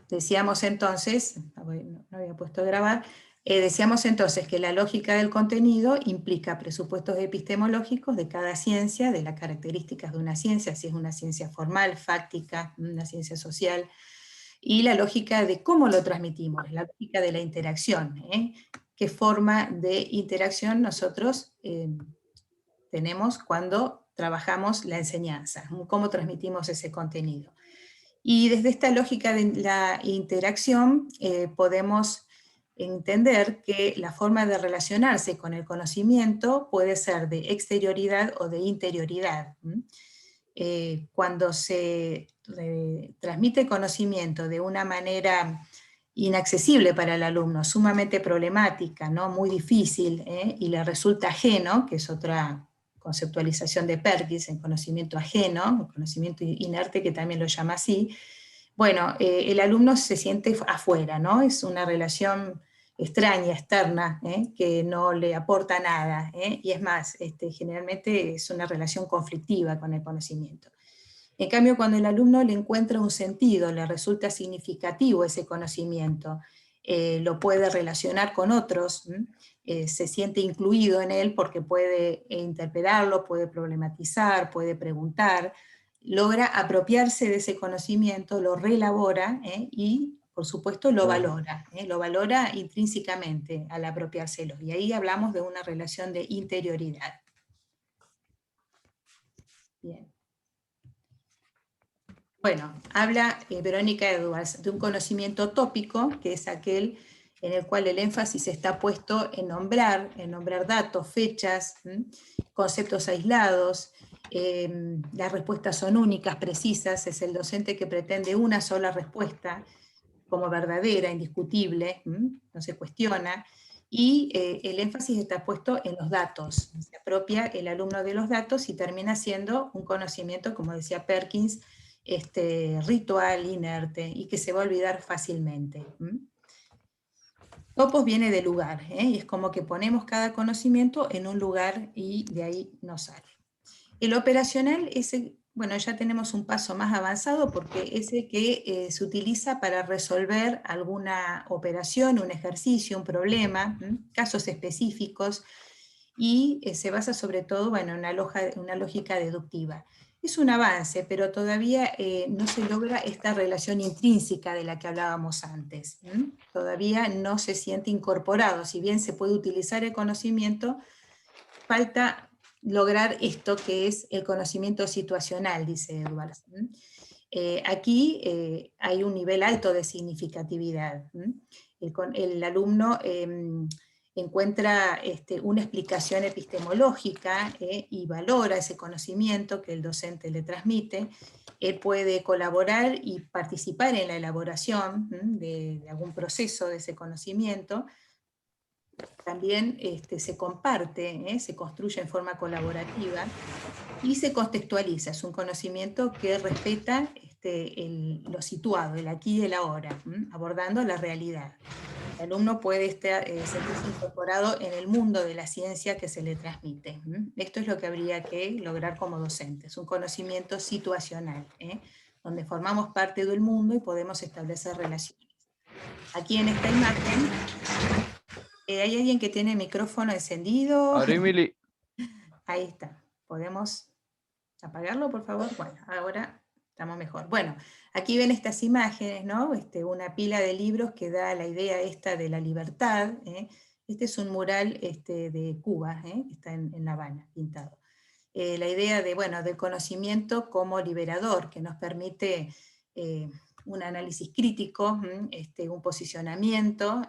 decíamos entonces, no había puesto a grabar, decíamos entonces que la lógica del contenido implica presupuestos epistemológicos de cada ciencia, de las características de una ciencia, si es una ciencia formal, fáctica, una ciencia social, y la lógica de cómo lo transmitimos, la lógica de la interacción, qué forma de interacción nosotros tenemos cuando trabajamos la enseñanza, cómo transmitimos ese contenido. Y desde esta lógica de la interacción podemos entender que la forma de relacionarse con el conocimiento puede ser de exterioridad o de interioridad. Cuando se transmite conocimiento de una manera inaccesible para el alumno, sumamente problemática, ¿no? Muy difícil, y le resulta ajeno, que es otra conceptualización de Perkins, el conocimiento ajeno, el conocimiento inerte, que también lo llama así, bueno, el alumno se siente afuera, ¿no? Es una relación extraña, externa, que no le aporta nada, y es más, generalmente es una relación conflictiva con el conocimiento. En cambio, cuando el alumno le encuentra un sentido, le resulta significativo ese conocimiento, lo puede relacionar con otros, se siente incluido en él porque puede interpelarlo, puede problematizar, puede preguntar, logra apropiarse de ese conocimiento, lo reelabora y, por supuesto, lo valora intrínsecamente al apropiárselo. Y ahí hablamos de una relación de interioridad. Bien. Bueno, habla Verónica Edwards de un conocimiento tópico, que es aquel en el cual el énfasis está puesto en nombrar datos, fechas, conceptos aislados, las respuestas son únicas, precisas, es el docente que pretende una sola respuesta como verdadera, indiscutible, no se cuestiona, y el énfasis está puesto en los datos, se apropia el alumno de los datos y termina siendo un conocimiento, como decía Perkins, ritual, inerte, y que se va a olvidar fácilmente. Topos viene de lugar, y es como que ponemos cada conocimiento en un lugar y de ahí nos sale. El operacional es, bueno, ya tenemos un paso más avanzado porque es el que se utiliza para resolver alguna operación, un ejercicio, un problema, casos específicos, y se basa sobre todo, bueno, en una lógica deductiva. Es un avance, pero todavía no se logra esta relación intrínseca de la que hablábamos antes. Todavía no se siente incorporado, si bien se puede utilizar el conocimiento, falta lograr esto que es el conocimiento situacional, dice Edwards. Aquí hay un nivel alto de significatividad. El alumno encuentra una explicación epistemológica y valora ese conocimiento que el docente le transmite. Él puede colaborar y participar en la elaboración de algún proceso de ese conocimiento. También se comparte, se construye en forma colaborativa y se contextualiza. Es un conocimiento que respeta lo situado, el aquí y el ahora, abordando la realidad. El alumno puede sentirse incorporado en el mundo de la ciencia que se le transmite. Esto es lo que habría que lograr como docentes, un conocimiento situacional, donde formamos parte del mundo y podemos establecer relaciones. Aquí en esta imagen ¿hay alguien que tiene el micrófono encendido? Ahora, Emily, Ahí está. ¿Podemos apagarlo, por favor? Bueno, ahora estamos mejor. Bueno, aquí ven estas imágenes, ¿no? Una pila de libros que da la idea esta de la libertad. Este es un mural de Cuba, que está en La Habana, pintado. La idea de, bueno, del conocimiento como liberador, que nos permite un análisis crítico, un posicionamiento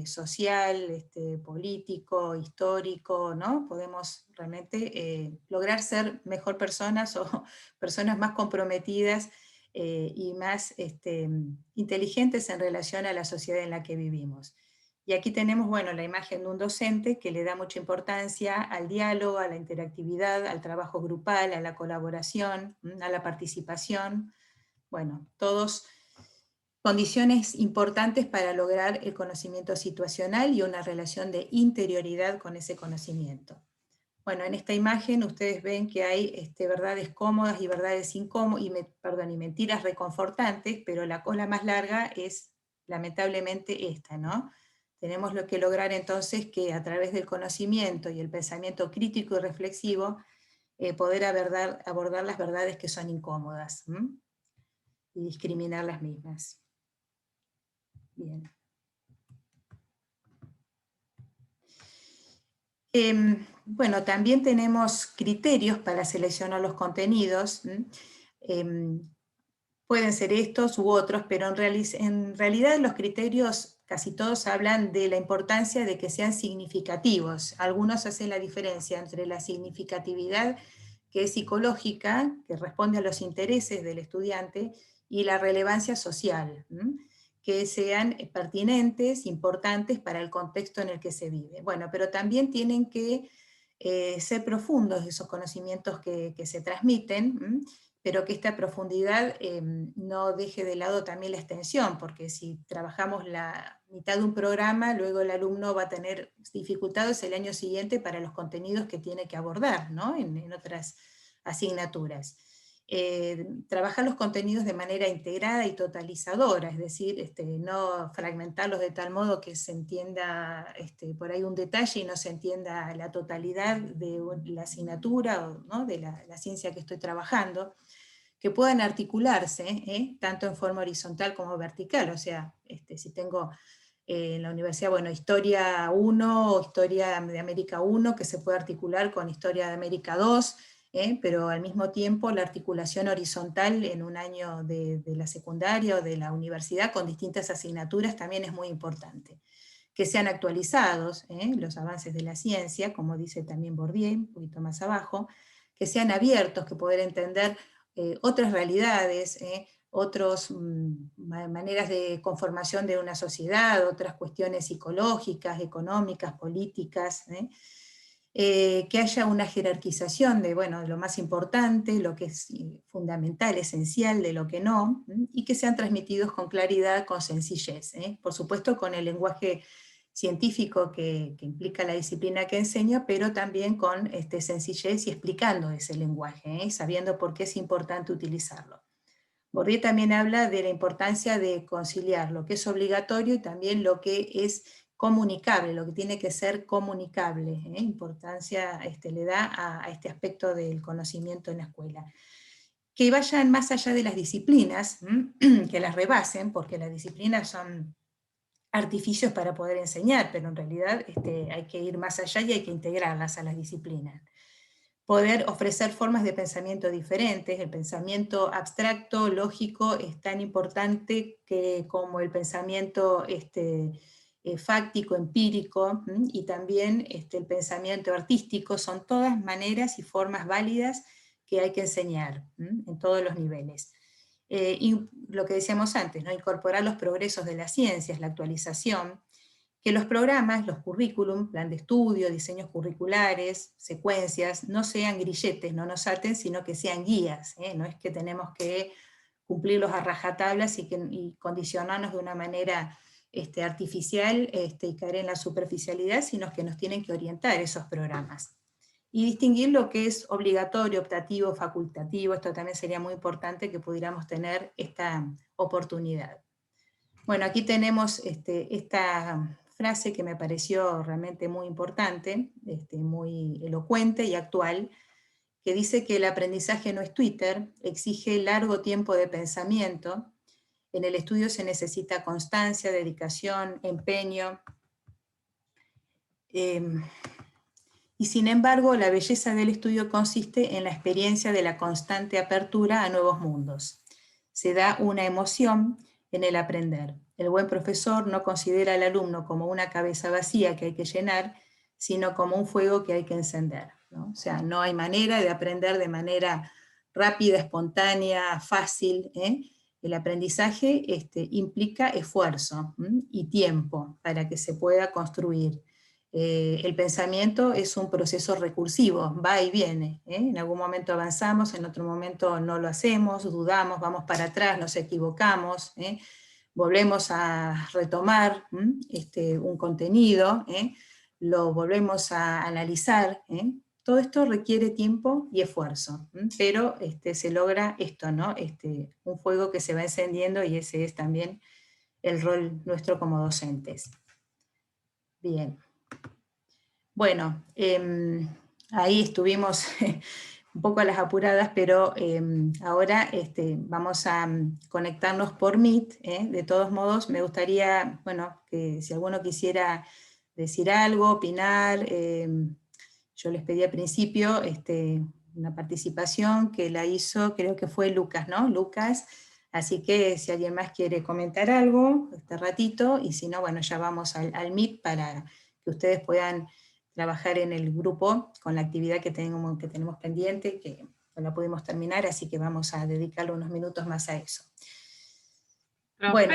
social, político, histórico, ¿no? Podemos realmente lograr ser mejor personas o personas más comprometidas y más inteligentes en relación a la sociedad en la que vivimos. Y aquí tenemos, bueno, la imagen de un docente que le da mucha importancia al diálogo, a la interactividad, al trabajo grupal, a la colaboración, a la participación. Bueno, todos condiciones importantes para lograr el conocimiento situacional y una relación de interioridad con ese conocimiento. Bueno, en esta imagen ustedes ven que hay verdades cómodas y verdades incómodas, y mentiras reconfortantes, pero la cola más larga es lamentablemente esta, ¿no? Tenemos lo que lograr entonces que a través del conocimiento y el pensamiento crítico y reflexivo, poder abordar las verdades que son incómodas, ¿m? Y discriminar las mismas. Bien. Bueno, también tenemos criterios para seleccionar los contenidos. Pueden ser estos u otros, pero en realidad los criterios casi todos hablan de la importancia de que sean significativos. Algunos hacen la diferencia entre la significatividad, que es psicológica, que responde a los intereses del estudiante, y la relevancia social, que sean pertinentes, importantes para el contexto en el que se vive. Bueno, pero también tienen que ser profundos esos conocimientos que se transmiten, pero que esta profundidad no deje de lado también la extensión, porque si trabajamos la mitad de un programa, luego el alumno va a tener dificultades el año siguiente para los contenidos que tiene que abordar, ¿no? en otras asignaturas. Trabajar los contenidos de manera integrada y totalizadora, es decir, no fragmentarlos de tal modo que se entienda por ahí un detalle y no se entienda la totalidad de la asignatura, ¿no? de la ciencia que estoy trabajando, que puedan articularse, tanto en forma horizontal como vertical. O sea, si tengo en la universidad, bueno, Historia 1 o Historia de América 1, que se puede articular con Historia de América 2, pero al mismo tiempo la articulación horizontal en un año de la secundaria o de la universidad con distintas asignaturas también es muy importante. Que sean actualizados los avances de la ciencia, como dice también Bourdieu, un poquito más abajo, que sean abiertos, que poder entender otras realidades, otras maneras de conformación de una sociedad, otras cuestiones psicológicas, económicas, políticas, que haya una jerarquización de, bueno, lo más importante, lo que es fundamental, esencial, de lo que no, y que sean transmitidos con claridad, con sencillez, por supuesto con el lenguaje científico que implica la disciplina que enseña, pero también con sencillez y explicando ese lenguaje, sabiendo por qué es importante utilizarlo. Bourdieu también habla de la importancia de conciliar lo que es obligatorio y también lo que es comunicable, lo que tiene que ser comunicable. Importancia le da a este aspecto del conocimiento en la escuela. Que vayan más allá de las disciplinas, que las rebasen, porque las disciplinas son artificios para poder enseñar, pero en realidad hay que ir más allá y hay que integrarlas a las disciplinas. Poder ofrecer formas de pensamiento diferentes. El pensamiento abstracto, lógico, es tan importante como el pensamiento fáctico, empírico, y también el pensamiento artístico. Son todas maneras y formas válidas que hay que enseñar en todos los niveles. Y lo que decíamos antes, ¿no? Incorporar los progresos de las ciencias, la actualización, que los programas, los currículum, plan de estudio, diseños curriculares, secuencias, no sean grilletes, no nos aten, sino que sean guías. No es que tenemos que cumplirlos a rajatablas y condicionarnos de una manera artificial y caer en la superficialidad, sino que nos tienen que orientar esos programas. Y distinguir lo que es obligatorio, optativo, facultativo. Esto también sería muy importante que pudiéramos tener esta oportunidad. Bueno, aquí tenemos esta frase que me pareció realmente muy importante, muy elocuente y actual, que dice que el aprendizaje no es Twitter, exige largo tiempo de pensamiento, en el estudio se necesita constancia, dedicación, empeño, y sin embargo la belleza del estudio consiste en la experiencia de la constante apertura a nuevos mundos. Se da una emoción en el aprender. El buen profesor no considera al alumno como una cabeza vacía que hay que llenar, sino como un fuego que hay que encender, ¿no? O sea, no hay manera de aprender de manera rápida, espontánea, fácil. El aprendizaje implica esfuerzo y tiempo para que se pueda construir. El pensamiento es un proceso recursivo, va y viene. En algún momento avanzamos, en otro momento no lo hacemos, dudamos, vamos para atrás, nos equivocamos, volvemos a retomar un contenido, lo volvemos a analizar, todo esto requiere tiempo y esfuerzo, pero se logra esto, ¿no? Un fuego que se va encendiendo, y ese es también el rol nuestro como docentes. Bien. Bueno, ahí estuvimos un poco a las apuradas, pero ahora vamos a conectarnos por Meet. De todos modos, me gustaría, bueno, que si alguno quisiera decir algo, opinar, yo les pedí al principio una participación que la hizo, creo que fue Lucas, ¿no? Lucas, así que si alguien más quiere comentar algo, este ratito, y si no, bueno, ya vamos al Meet para que ustedes puedan trabajar en el grupo con la actividad que tenemos pendiente, que no la pudimos terminar, así que vamos a dedicarle unos minutos más a eso. Profe, bueno,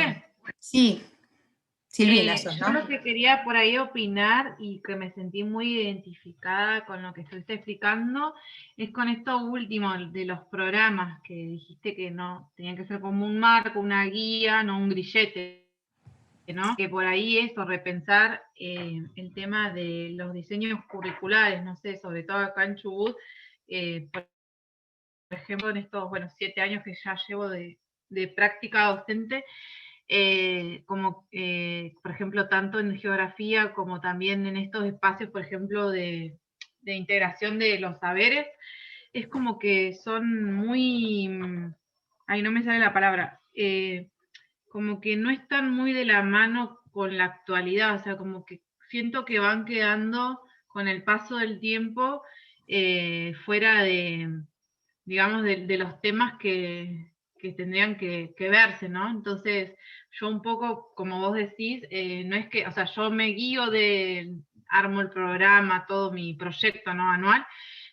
sí, Silvina sos, yo ¿no? lo que quería por ahí opinar, y que me sentí muy identificada con lo que estuviste explicando, es con esto último de los programas, que dijiste que no tenían que ser como un marco, una guía, no un grillete, ¿no? Que por ahí eso, repensar el tema de los diseños curriculares, no sé, sobre todo acá en Chubut, por ejemplo, en estos, 7 años que ya llevo de práctica docente, por ejemplo, tanto en geografía como también en estos espacios, por ejemplo, de integración de los saberes, es como que son muy, ahí no me sale la palabra, como que no están muy de la mano con la actualidad, o sea, como que siento que van quedando con el paso del tiempo fuera de, digamos, de los temas que tendrían que verse, ¿no? Entonces, yo un poco, como vos decís, no es que, o sea, yo me guío armo el programa, todo mi proyecto, ¿no? Anual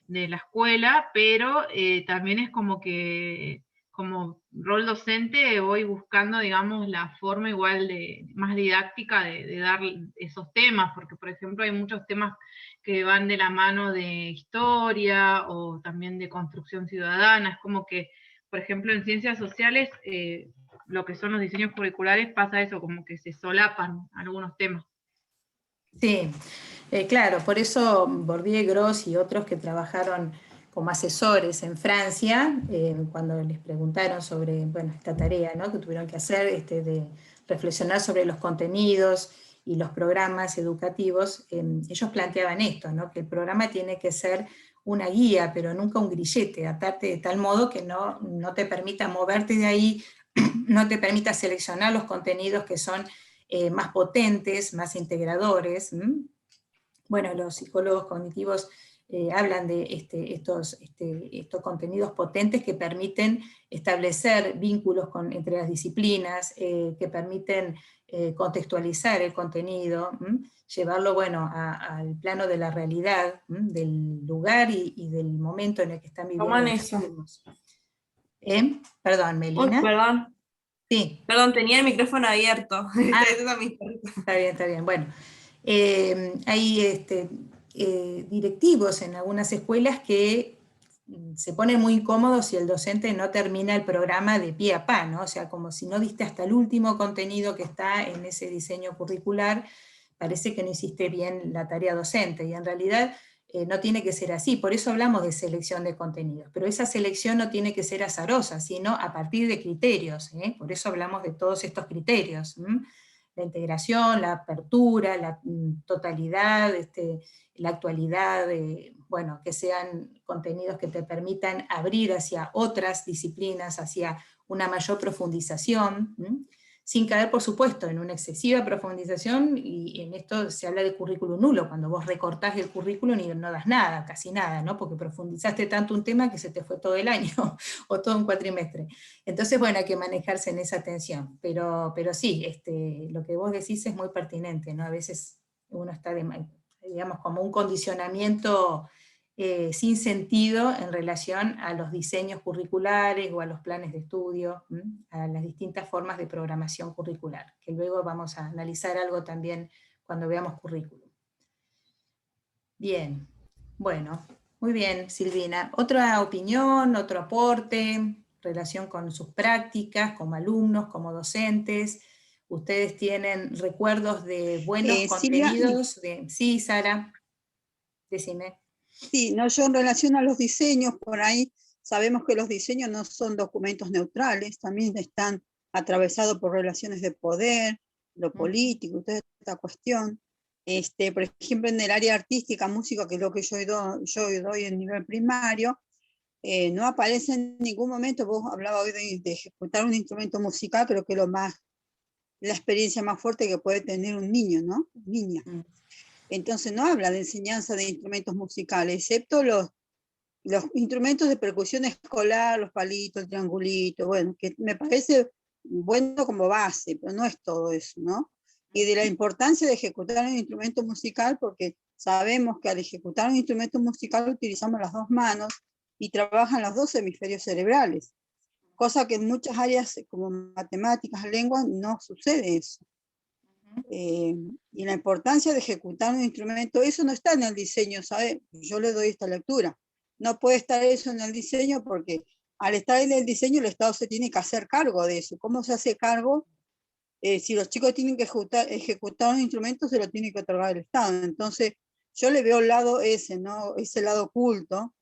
de la escuela, pero también es como que, como rol docente, voy buscando, digamos, la forma igual más didáctica de dar esos temas, porque, por ejemplo, hay muchos temas que van de la mano de historia o también de construcción ciudadana. Es como que, por ejemplo, en ciencias sociales, lo que son los diseños curriculares pasa eso, como que se solapan algunos temas. Sí, claro, por eso Bordier, Gross y otros que trabajaron como asesores en Francia, cuando les preguntaron sobre, bueno, esta tarea, ¿no?, que tuvieron que hacer, de reflexionar sobre los contenidos y los programas educativos, ellos planteaban esto, ¿no?, que el programa tiene que ser una guía, pero nunca un grillete, atarte de tal modo que no te permita moverte de ahí, no te permita seleccionar los contenidos que son más potentes, más integradores. Bueno, los psicólogos cognitivos hablan de estos contenidos potentes que permiten establecer vínculos entre las disciplinas, que permiten contextualizar el contenido, llevarlo, bueno, al plano de la realidad, del lugar y del momento en el que están viviendo Toman los eso. alumnos. Perdón, Melina. Uy, perdón. Sí. Perdón, tenía el micrófono abierto. Está bien. Bueno, hay directivos en algunas escuelas que se ponen muy incómodos si el docente no termina el programa de pie a pa, ¿no? O sea, como si no viste hasta el último contenido que está en ese diseño curricular, parece que no hiciste bien la tarea docente, y en realidad no tiene que ser así. Por eso hablamos de selección de contenidos, pero esa selección no tiene que ser azarosa, sino a partir de criterios, por eso hablamos de todos estos criterios, la integración, la apertura, la totalidad, la actualidad, bueno, que sean contenidos que te permitan abrir hacia otras disciplinas, hacia una mayor profundización, sin caer, por supuesto, en una excesiva profundización, y en esto se habla de currículum nulo, cuando vos recortás el currículum y no das nada, casi nada, ¿no? Porque profundizaste tanto un tema que se te fue todo el año, o todo un cuatrimestre. Entonces, bueno, hay que manejarse en esa tensión, pero sí, lo que vos decís es muy pertinente, ¿no? A veces uno está, digamos, como un condicionamiento sin sentido en relación a los diseños curriculares o a los planes de estudio, a las distintas formas de programación curricular, que luego vamos a analizar algo también cuando veamos currículum. Bien, bueno, muy bien, Silvina. ¿Otra opinión, otro aporte, relación con sus prácticas, como alumnos, como docentes? ¿Ustedes tienen recuerdos de buenos Silvia, contenidos? Sí, Sara, decime. Sí, no, yo en relación a los diseños, por ahí sabemos que los diseños no son documentos neutrales, también están atravesados por relaciones de poder, lo político, toda esta cuestión. Por ejemplo, en el área artística, música, que es lo que yo doy en nivel primario, no aparece en ningún momento. Vos hablabas hoy de ejecutar un instrumento musical, creo que la experiencia más fuerte que puede tener un niño, ¿no? Niña. Entonces no habla de enseñanza de instrumentos musicales, excepto los instrumentos de percusión escolar, los palitos, el triangulito, bueno, que me parece bueno como base, pero no es todo eso, ¿no? Y de la importancia de ejecutar un instrumento musical, porque sabemos que al ejecutar un instrumento musical utilizamos las dos manos y trabajan los dos hemisferios cerebrales, cosa que en muchas áreas como matemáticas, lenguas, no sucede eso. Y la importancia de ejecutar un instrumento, eso no está en el diseño, ¿sabe? Yo le doy esta lectura. No puede estar eso en el diseño porque al estar en el diseño el Estado se tiene que hacer cargo de eso. ¿Cómo se hace cargo? Si los chicos tienen que ejecutar un instrumento, se lo tiene que otorgar el Estado. Entonces, yo le veo el lado ese, ¿no? Ese lado oculto,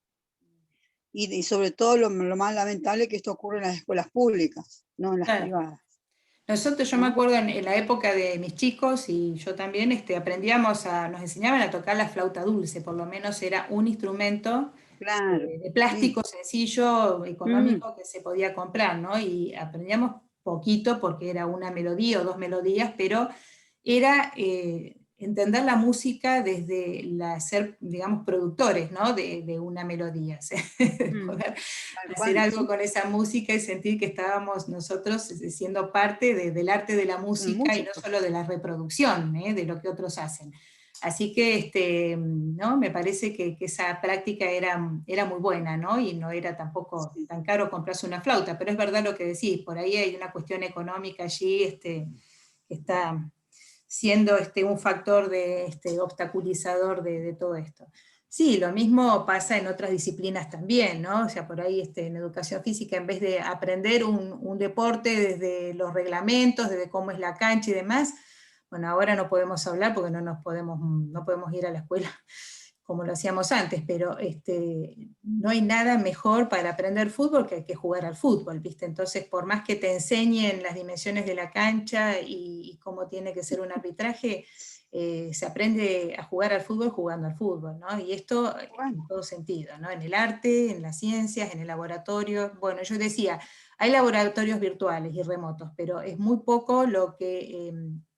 y sobre todo lo más lamentable que esto ocurre en las escuelas públicas, no en las privadas. Yo me acuerdo en la época de mis chicos, y yo también, nos enseñaban a tocar la flauta dulce, por lo menos era un instrumento Claro. de plástico sencillo, económico, que se podía comprar, ¿no? Y aprendíamos poquito porque era una melodía o dos melodías, pero era entender la música desde ser, digamos, productores, ¿no? De una melodía, poder hacer algo con esa música y sentir que estábamos nosotros siendo parte del arte de la música y no solo de la reproducción, de lo que otros hacen. Así que ¿no? Me parece que esa práctica era muy buena, ¿no? Y no era tampoco tan caro comprarse una flauta, pero es verdad lo que decís, por ahí hay una cuestión económica allí que está siendo un factor obstaculizador de todo esto. Sí, lo mismo pasa en otras disciplinas también, ¿no? O sea, por ahí en educación física, en vez de aprender un deporte desde los reglamentos, desde cómo es la cancha y demás, bueno, ahora no podemos hablar porque no podemos ir a la escuela como lo hacíamos antes, pero no hay nada mejor para aprender fútbol que jugar al fútbol, ¿viste? Entonces, por más que te enseñen las dimensiones de la cancha y cómo tiene que ser un arbitraje, se aprende a jugar al fútbol jugando al fútbol, ¿no? Y esto en todo sentido, ¿no? En el arte, en las ciencias, en el laboratorio. Bueno, yo decía, hay laboratorios virtuales y remotos, pero es muy poco lo que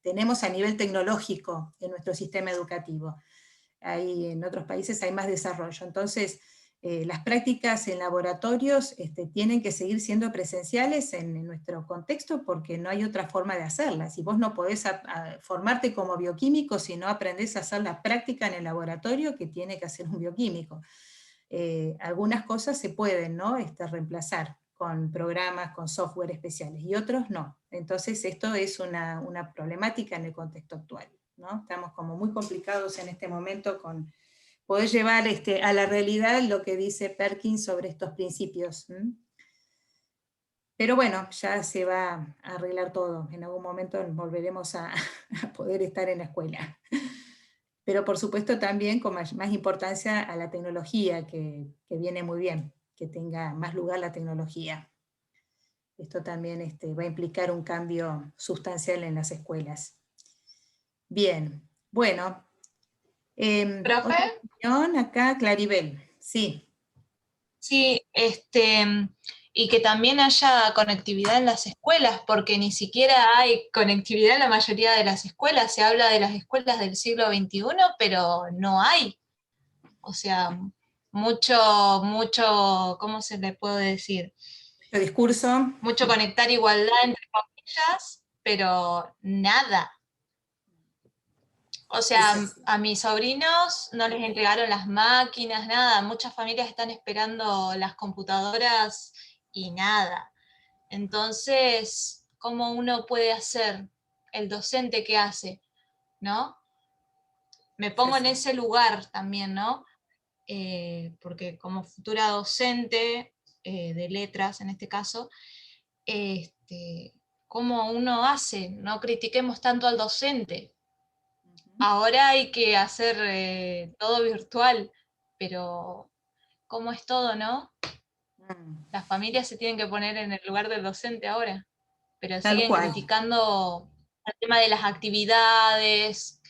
tenemos a nivel tecnológico en nuestro sistema educativo. En otros países hay más desarrollo. Entonces, las prácticas en laboratorios tienen que seguir siendo presenciales en nuestro contexto porque no hay otra forma de hacerlas. Y vos no podés formarte como bioquímico si no aprendés a hacer la práctica en el laboratorio que tiene que hacer un bioquímico. Algunas cosas se pueden, ¿no? reemplazar con programas, con software especiales, y otros no. Entonces esto es una problemática en el contexto actual, ¿no? Estamos como muy complicados en este momento con poder llevar a la realidad lo que dice Perkins sobre estos principios. Pero bueno, ya se va a arreglar todo. En algún momento volveremos a poder estar en la escuela. Pero por supuesto también con más importancia a la tecnología, que viene muy bien, que tenga más lugar la tecnología. Esto también va a implicar un cambio sustancial en las escuelas. Bien, bueno. ¿Profe? Otra opinión acá, Claribel. Sí. Sí, y que también haya conectividad en las escuelas, porque ni siquiera hay conectividad en la mayoría de las escuelas. Se habla de las escuelas del siglo XXI, pero no hay. O sea, mucho, ¿cómo se le puede decir? Mucho discurso. Mucho conectar igualdad entre comillas, pero nada. O sea, a mis sobrinos no les entregaron las máquinas, nada. Muchas familias están esperando las computadoras y nada. Entonces, ¿cómo uno puede hacer? El docente, ¿qué hace? ¿No? Me pongo en ese lugar también, ¿no? Porque como futura docente de letras, en este caso, ¿cómo uno hace? No critiquemos tanto al docente. Ahora hay que hacer todo virtual. pero ¿cómo es todo, no? Las familias se tienen que poner en el lugar del docente ahora, pero Tal siguen cual. criticando el tema de las actividades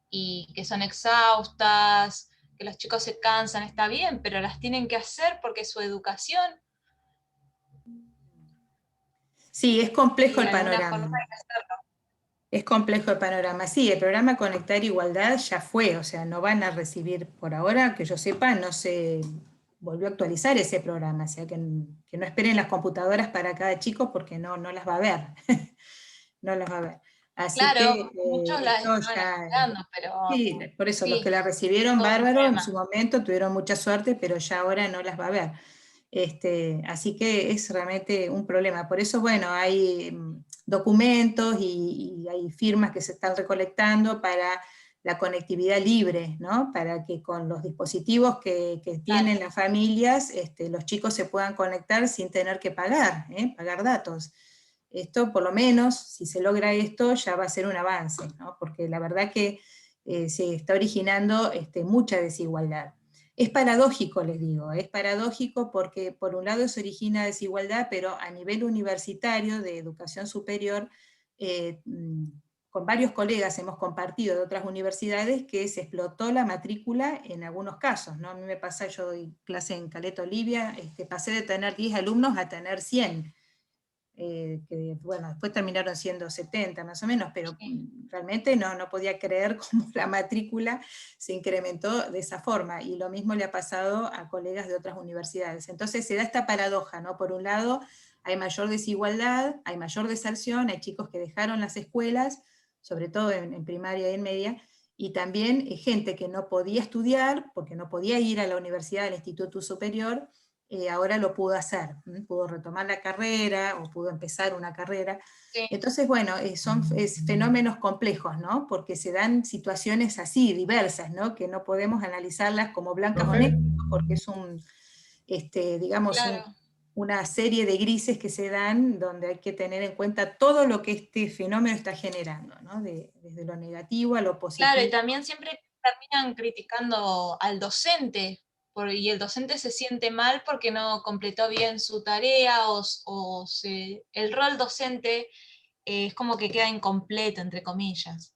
y que son exhaustas, que los chicos se cansan, está bien, pero las tienen que hacer porque es su educación Sí, es y complejo de el alguna forma panorama. hay que hacerlo. Es complejo el panorama. Sí, el programa Conectar Igualdad ya fue, o sea, no van a recibir por ahora, que yo sepa, no se volvió a actualizar ese programa, o sea, que no esperen las computadoras para cada chico porque no las va a ver, no las va a ver. Así que Claro, muchos las esto estaban ya, esperando, pero sí, por eso los que sí, la recibieron todo un bárbaro en su tema. momento tuvieron mucha suerte, pero ya ahora no las va a ver. Así que es realmente un problema. Por eso, bueno, hay documentos y hay firmas que se están recolectando para la conectividad libre, ¿no? Para que con los dispositivos que tienen las familias, los chicos se puedan conectar sin tener que pagar datos. Esto, por lo menos, si se logra esto, ya va a ser un avance, ¿no? Porque la verdad que se está originando mucha desigualdad. Es paradójico, les digo, es paradójico porque por un lado se origina desigualdad, pero a nivel universitario de educación superior, eh, con varios colegas hemos compartido de otras universidades que se explotó la matrícula en algunos casos, ¿no? A mí me pasa, yo doy clase en Caleta, Olivia, pasé de tener 10 alumnos a tener 100. Que bueno, después terminaron siendo 70 más o menos, pero Sí. realmente no podía creer cómo la matrícula se incrementó de esa forma, y lo mismo le ha pasado a colegas de otras universidades. Entonces se da esta paradoja, ¿no? Por un lado, hay mayor desigualdad, hay mayor deserción, hay chicos que dejaron las escuelas, sobre todo en primaria y en media, y también gente que no podía estudiar, porque no podía ir a la universidad, al instituto superior, ahora lo pudo hacer, pudo retomar la carrera o pudo empezar una carrera. Sí. Entonces, bueno, son fenómenos complejos, ¿no? Porque se dan situaciones así, diversas, ¿no? Que no podemos analizarlas como blancas o negras, ¿no? Porque es digamos, Claro. una serie de grises que se dan donde hay que tener en cuenta todo lo que este fenómeno está generando, ¿no? Desde lo negativo a lo Claro, y positivo. también siempre terminan criticando al docente, y el docente se siente mal porque no completó bien su tarea el rol docente es como que queda incompleto, entre comillas,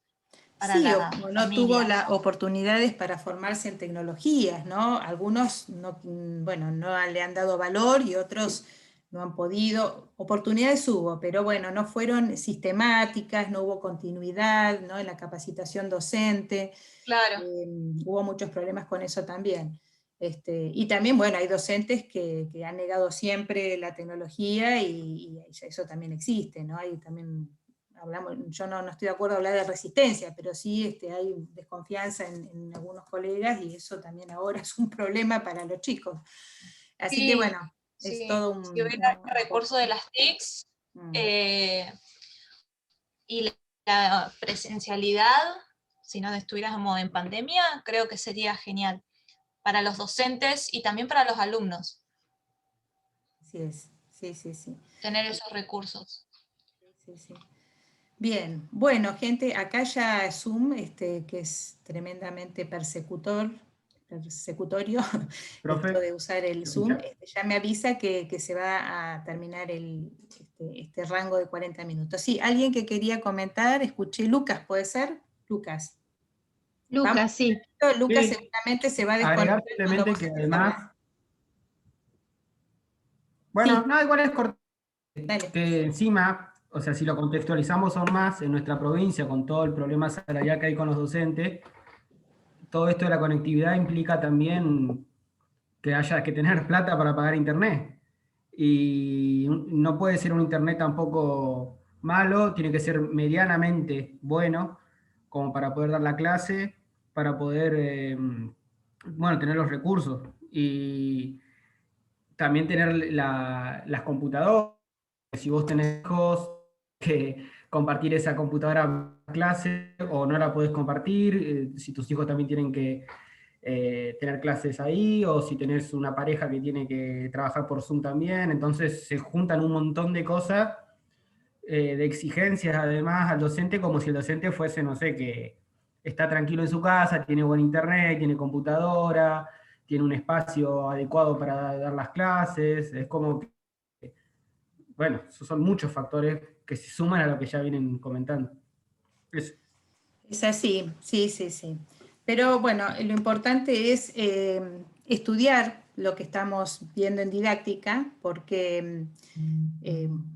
para Sí, la o no tuvo familia. las oportunidades para formarse en tecnologías, ¿no? Algunos bueno, no le han dado valor y otros no han podido. Oportunidades hubo, pero bueno, no fueron sistemáticas, no hubo continuidad, ¿no? En la capacitación docente. Claro, Hubo muchos problemas con eso también. Y también, bueno, hay docentes que han negado siempre la tecnología y eso también existe, ¿no? Hay también, yo no estoy de acuerdo en hablar de resistencia, pero sí hay desconfianza en algunos colegas y eso también ahora es un problema para los chicos. Así que sí, bueno, es sí. todo Si hubiera este un recurso de las TICs mm. eh, y la presencialidad, si no estuviéramos en pandemia, creo que sería genial para los docentes y también para los alumnos, Así es, sí, sí, sí. tener esos recursos. Sí, sí. Bien, bueno, gente, acá ya Zoom, que es tremendamente persecutorio, esto Profe, de usar el ¿me Zoom, escucha? ya me avisa que se va a terminar este rango de 40 minutos. Sí, alguien que quería comentar, escuché, Lucas, ¿puede ser? Lucas. Vamos, Lucas, sí. Lucas Sí, seguramente se va a agregar desconectar cuando simplemente vos que estés hablando. además, bueno, Sí, no, igual es corto, dale. que encima, o sea, si lo contextualizamos aún más en nuestra provincia, con todo el problema salarial que hay con los docentes, todo esto de la conectividad implica también que haya que tener plata para pagar internet. Y no puede ser un internet tampoco malo, tiene que ser medianamente bueno, como para poder dar la clase, para poder, bueno, tener los recursos. Y también tener las computadoras. Si vos tenés hijos, que compartir esa computadora a clase o no la podés compartir, si tus hijos también tienen que tener clases ahí, o si tenés una pareja que tiene que trabajar por Zoom también, entonces se juntan un montón de cosas, de exigencias además al docente, como si el docente fuese, no sé, que está tranquilo en su casa, tiene buen internet, tiene computadora, tiene un espacio adecuado para dar las clases, es como que, bueno, esos son muchos factores que se suman a lo que ya vienen comentando. Eso. Es así, sí, sí, sí. Pero bueno, lo importante es estudiar lo que estamos viendo en didáctica, porque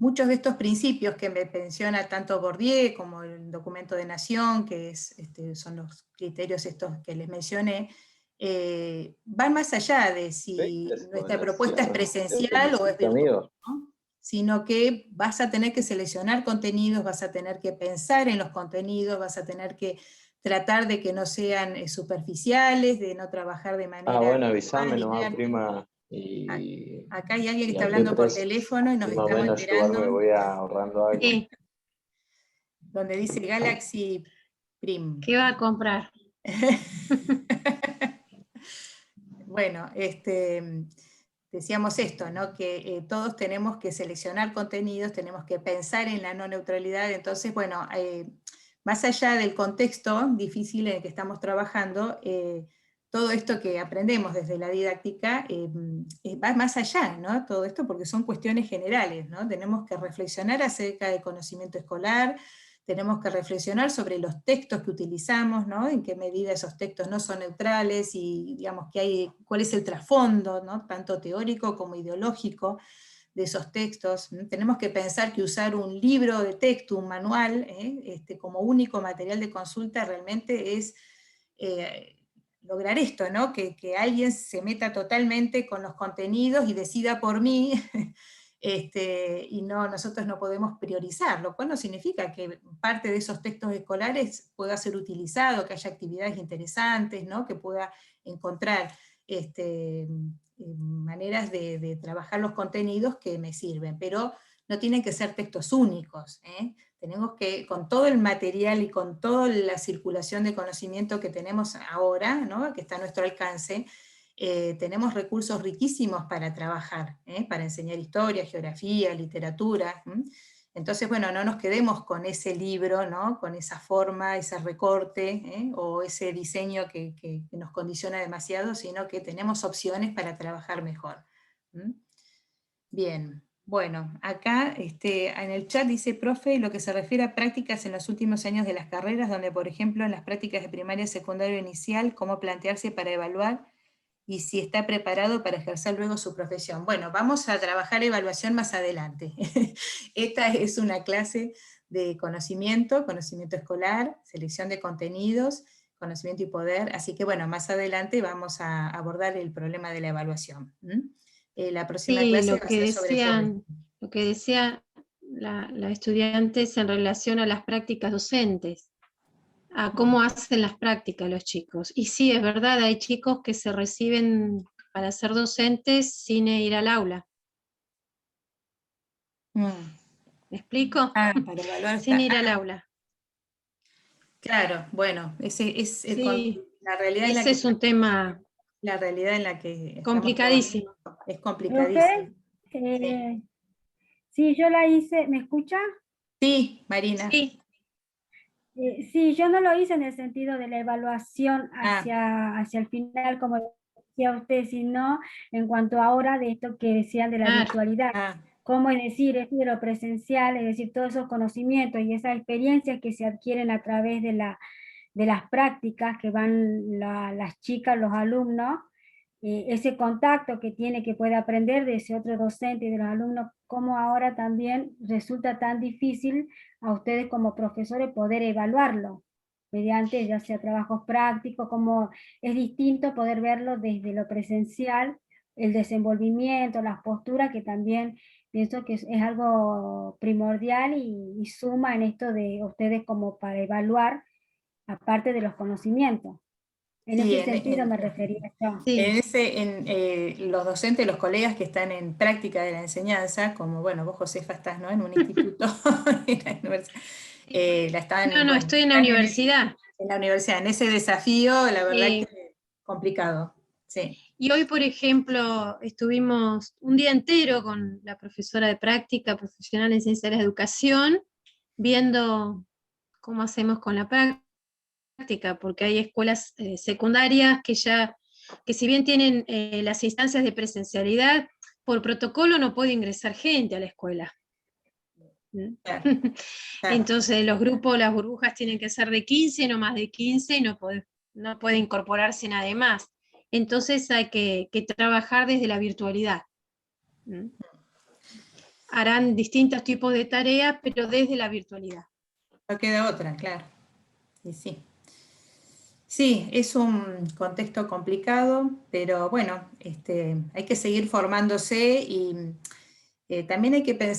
muchos de estos principios que me menciona tanto Bourdieu como el documento de Nación, que son los criterios estos que les mencioné, van más allá de si nuestra propuesta es presencial o es virtual, ¿no? Sino que vas a tener que seleccionar contenidos, vas a tener que pensar en los contenidos, vas a tener que tratar de que no sean superficiales, de no trabajar de manera... bueno, avísame nomás, prima. Acá hay alguien que y está a qué hablando por precio. teléfono y nos Más o estamos menos yo igual me enterando, voy ahorrando algo. Sí, donde dice Galaxy Prim. ¿qué va a comprar? Bueno, decíamos esto, ¿no? Que todos tenemos que seleccionar contenidos, tenemos que pensar en la no neutralidad, entonces, bueno, más allá del contexto difícil en el que estamos trabajando, todo esto que aprendemos desde la didáctica va más allá, ¿no? Todo esto porque son cuestiones generales, ¿no? Tenemos que reflexionar acerca del conocimiento escolar, tenemos que reflexionar sobre los textos que utilizamos, ¿no? En qué medida esos textos no son neutrales y, digamos, cuál es el trasfondo, ¿no? Tanto teórico como ideológico de esos textos. Tenemos que pensar que usar un libro de texto, un manual, como único material de consulta realmente es lograr esto, ¿no? Que alguien se meta totalmente con los contenidos y decida por mí, y nosotros no podemos priorizar, lo cual no significa que parte de esos textos escolares pueda ser utilizado, que haya actividades interesantes, ¿no? Que pueda encontrar maneras de trabajar los contenidos que me sirven, pero no tienen que ser textos únicos, ¿eh? Tenemos que, con todo el material y con toda la circulación de conocimiento que tenemos ahora, ¿no? Que está a nuestro alcance, tenemos recursos riquísimos para trabajar, para enseñar historia, geografía, literatura. Entonces, bueno, no nos quedemos con ese libro, ¿no? Con esa forma, ese recorte, o ese diseño que nos condiciona demasiado, sino que tenemos opciones para trabajar mejor. Bien, bueno, acá en el chat dice, profe, lo que se refiere a prácticas en los últimos años de las carreras, donde, por ejemplo, en las prácticas de primaria, secundaria, inicial, cómo plantearse para evaluar y si está preparado para ejercer luego su profesión. Bueno, vamos a trabajar evaluación más adelante. Esta es una clase de conocimiento escolar, selección de contenidos, conocimiento y poder, así que bueno, más adelante vamos a abordar el problema de la evaluación. La próxima Sí, clase lo va a que ser sobre lo que decía la estudiante es en relación a las prácticas docentes, a cómo hacen las prácticas los chicos. Y sí, es verdad, hay chicos que se reciben para ser docentes sin ir al aula. ¿Me explico? para evaluar Sin ir al aula. Claro, bueno, ese es Sí, la realidad en la ese que es un tema la realidad en la que estamos complicadísimo. trabajando. Es complicadísimo. Profe, sí, yo la hice, ¿me escucha? Sí, Marina. Sí. Sí, yo no lo hice en el sentido de la evaluación hacia el final, como decía usted, sino en cuanto ahora de esto que decían de la virtualidad. Cómo es decir, esto de lo presencial, es decir, todos esos conocimientos y esas experiencias que se adquieren a través de las prácticas que van las chicas, los alumnos, ese contacto que tiene, que puede aprender de ese otro docente y de los alumnos, cómo ahora también resulta tan difícil a ustedes como profesores poder evaluarlo, mediante ya sea trabajos prácticos, como es distinto poder verlo desde lo presencial, el desenvolvimiento, las posturas, que también pienso que es algo primordial y suma en esto de ustedes como para evaluar, aparte de los conocimientos. En Sí, ese sentido me refería yo. Los docentes, los colegas que están en práctica de la enseñanza, como bueno, vos Josefa estás, ¿no? En un instituto, Estoy en la universidad. En la universidad, en ese desafío, la verdad que complicado. Sí. Y hoy, por ejemplo, estuvimos un día entero con la profesora de práctica profesional en ciencias de la educación, viendo cómo hacemos con la práctica, porque hay escuelas secundarias que ya que si bien tienen las instancias de presencialidad, por protocolo no puede ingresar gente a la escuela. Claro. Entonces los grupos, las burbujas tienen que ser de 15, no más de 15, y no puede incorporarse nadie más. Entonces hay que trabajar desde la virtualidad. Harán distintos tipos de tareas, pero desde la virtualidad. No queda otra, claro. Y sí. Sí, es un contexto complicado, pero bueno, hay que seguir formándose y también hay que pensar